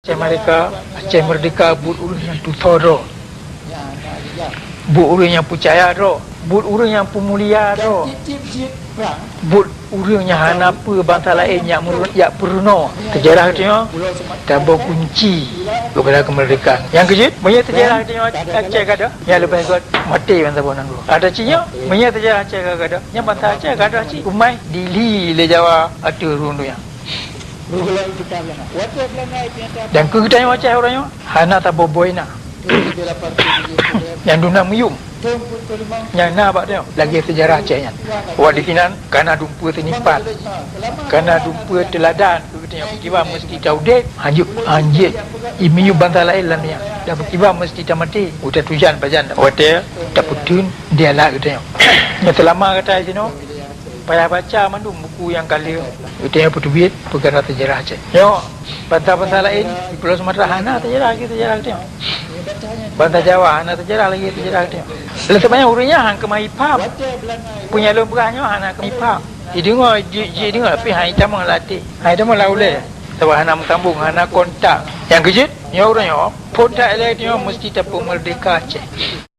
Aceh Merdeka but urus yang tutoro, but urus yang percaya ro, but urus yang pemulia ro, but urus yang hanapa bangsa lain yang purno. Sejarah katanya tabur kunci kepada kemerdekaan. Yang kejut, banyak sejarah katanya Aceh kada, yang lepas kot mati bangsa Bonang dulu. Ada cinya, banyak sejarah Aceh kada, yang bangsa Aceh kada ci, umai dili le Jawa atur rundu yang. Dan kegedanya Aceh orangnya hana tak boboina yang duna muyum yang nak abak dia lagi sejarah Acehnya wak dikinan karena dumpa tenipat karena dumpa teladan kegedanya berkibar mesti tahu dek anjit imiyu bangsa lain lah ni dah berkibar mesti tak mati udah tujuan bajan wak dia tak putun dia lah katanya yang selama kata sini payah baca mandum buku yang kali itu yang berduit perkara sejarah Aceh. Yo, bangsa-bangsa lain di Pulau Sumatera hana sejarah dia. Bangsa Jawa hana sejarah lagi sejarah dia. Lepas banyak urusnya hang kemahipam. Punya lumrahnya hana kemahipam. Dia dengar tapi hang hitam melatih. Hang hitam melaulai. Sebab hana mentambung, hana kontak. Yang kejut, ya orangnya, kontak dia mesti tak merdeka Aceh.